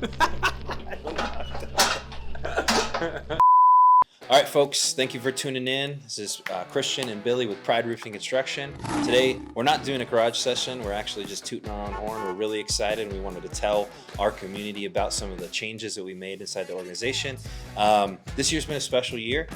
All right, folks, thank you for tuning in. This is Christian and Billy with Pride Roofing Construction. Today, we're not doing a garage session. We're actually just tooting our own horn. We're really excited, and we wanted to tell our community about some of the changes that we made inside the organization. This year's been a special year.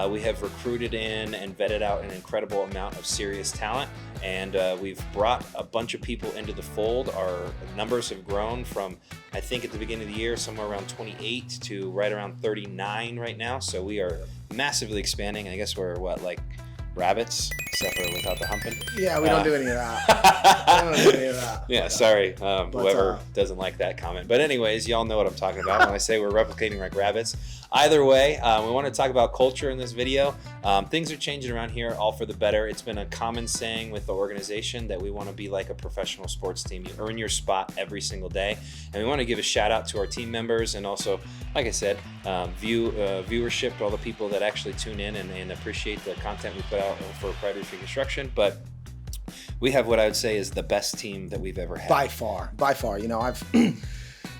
We have recruited in and vetted out an incredible amount of serious talent, and we've brought a bunch of people into the fold. Our numbers have grown from, I think at the beginning of the year, somewhere around 28 to right around 39 right now. So we are massively expanding. I guess we're like rabbits, except for without the humping. Yeah, we don't do any of that. We don't do any of that. Yeah, sorry, whoever doesn't like that comment. But anyways, y'all know what I'm talking about when I say we're replicating like rabbits. Either way, we want to talk about culture in this video. Things are changing around here, all for the better. It's been a common saying with the organization that we want to be like a professional sports team. You earn your spot every single day. And we want to give a shout out to our team members and also, like I said, viewership to all the people that actually tune in and appreciate the content we put out for Pride Roofing Construction. But we have what I would say is the best team that we've ever had. By far. You know,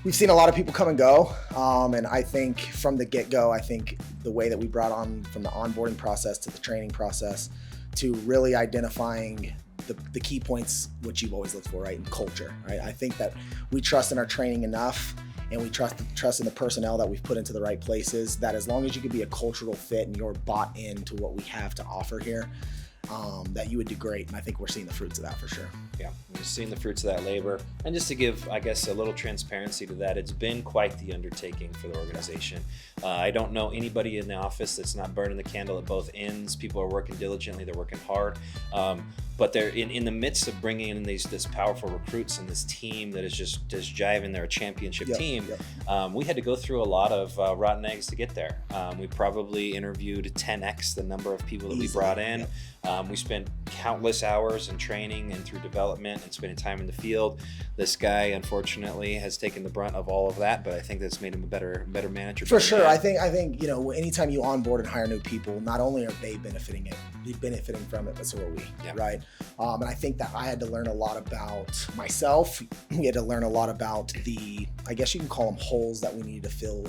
we've seen a lot of people come and go, and I think from the get-go, I think the way that we brought on from the onboarding process to the training process to really identifying the key points, which you've always looked for, right, in culture, right? I think that we trust in our training enough, and we trust in the personnel that we've put into the right places, that as long as you can be a cultural fit and you're bought into what we have to offer here, that you would do great. And I think we're seeing the fruits of that for sure. Yeah, we're seeing the fruits of that labor. And just to give, I guess, a little transparency to that, it's been quite the undertaking for the organization. I don't know anybody in the office that's not burning the candle at both ends. People are working diligently, they're working hard. But they're in the midst of bringing in this powerful recruits and this team that is just jiving. They're a championship team. We had to go through a lot of rotten eggs to get there. We probably interviewed 10x the number of people that we brought in. We spent countless hours in training and through development and spending time in the field. This guy, unfortunately, has taken the brunt of all of that, but I think that's made him a better manager. For sure. I think you know, anytime you onboard and hire new people, not only are they benefiting from it, but so are we, right? And I think that I had to learn a lot about myself. We had to learn a lot about I guess you can call them holes that we needed to fill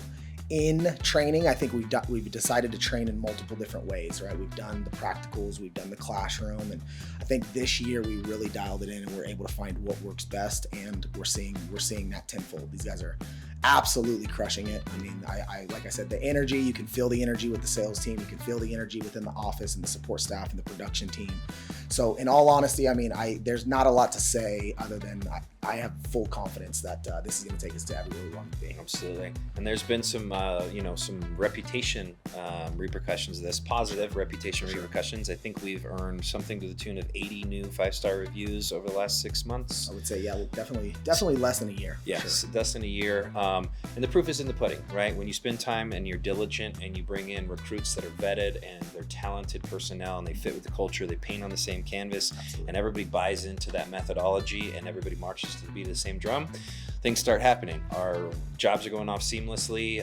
in training. I think we've decided to train in multiple different ways, right? We've done the practicals, we've done the classroom, and I think this year we really dialed it in and we're able to find what works best, and we're seeing that tenfold. These guys are absolutely crushing it. I mean, I like I said, the energy, you can feel the energy with the sales team, you can feel the energy within the office and the support staff and the production team. So in all honesty, I mean, there's not a lot to say other than I have full confidence that this is going to take us to everywhere we want to be. Absolutely. And there's been some reputation repercussions of this, positive reputation repercussions. I think we've earned something to the tune of 80 new 5-star reviews over the last 6 months. I would say, yeah, definitely less than a year. Yes, sure. Less than a year. And the proof is in the pudding, right? When you spend time and you're diligent and you bring in recruits that are vetted and they're talented personnel and they fit with the culture, they paint on the same canvas, and everybody buys into that methodology and everybody marches to the beat of the same drum, things start happening. Our jobs are going off seamlessly.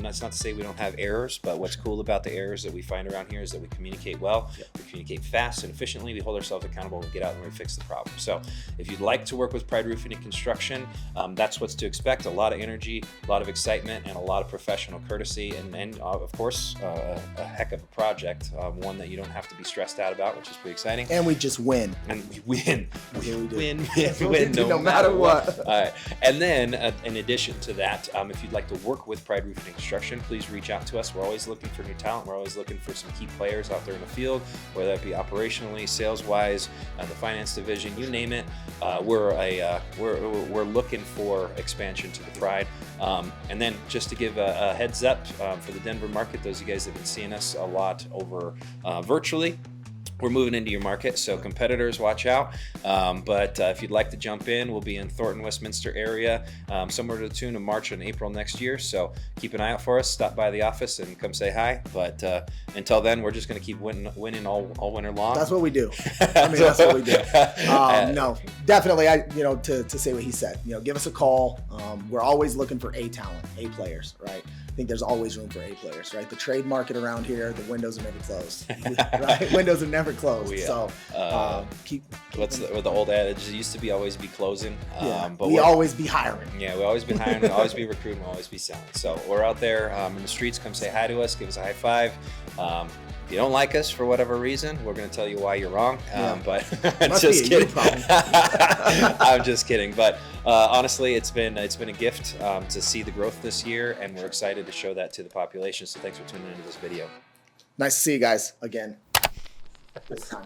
That's not to say we don't have errors, but what's cool about the errors that we find around here is that we communicate well, we communicate fast and efficiently, we hold ourselves accountable, and we get out and we fix the problem. So if you'd like to work with Pride Roofing and Construction, that's what's to expect. A lot of energy, a lot of excitement, and a lot of professional courtesy, and of course, a heck of a project, one that you don't have to be stressed out about, which is pretty exciting. And we just win. And we win. We win no matter what. All right. And then, in addition to that, if you'd like to work with Pride Roofing and Construction, please reach out to us. We're always looking for new talent. We're always looking for some key players out there in the field, whether that be operationally, sales-wise, the finance division, you name it. We're looking for expansion to the Pride. And then, just to give a heads up for the Denver market, those of you guys that have been seeing us a lot over virtually, we're moving into your market, so competitors, watch out. But if you'd like to jump in, we'll be in Thornton, Westminster area, somewhere to the tune of March and April next year. So keep an eye out for us. Stop by the office and come say hi. But until then, we're just going to keep winning all winter long. That's what we do. I mean, that's what we do. No, definitely. To say what he said, give us a call. We're always looking for A talent, A players, right? I think there's always room for A players, right? The trade market around here, the windows are never closed, right? Windows are never never closed. So keep what's the old adage? It used to be always be closing. But we always be hiring. Yeah, we always be hiring, we always be recruiting, we always be selling. So we're out there in the streets. Come say hi to us, give us a high five. If you don't like us for whatever reason, we're going to tell you why you're wrong. But just kidding. I'm just kidding. But honestly, it's been a gift to see the growth this year, and we're excited to show that to the population. So thanks for tuning into this video. Nice to see you guys again this time.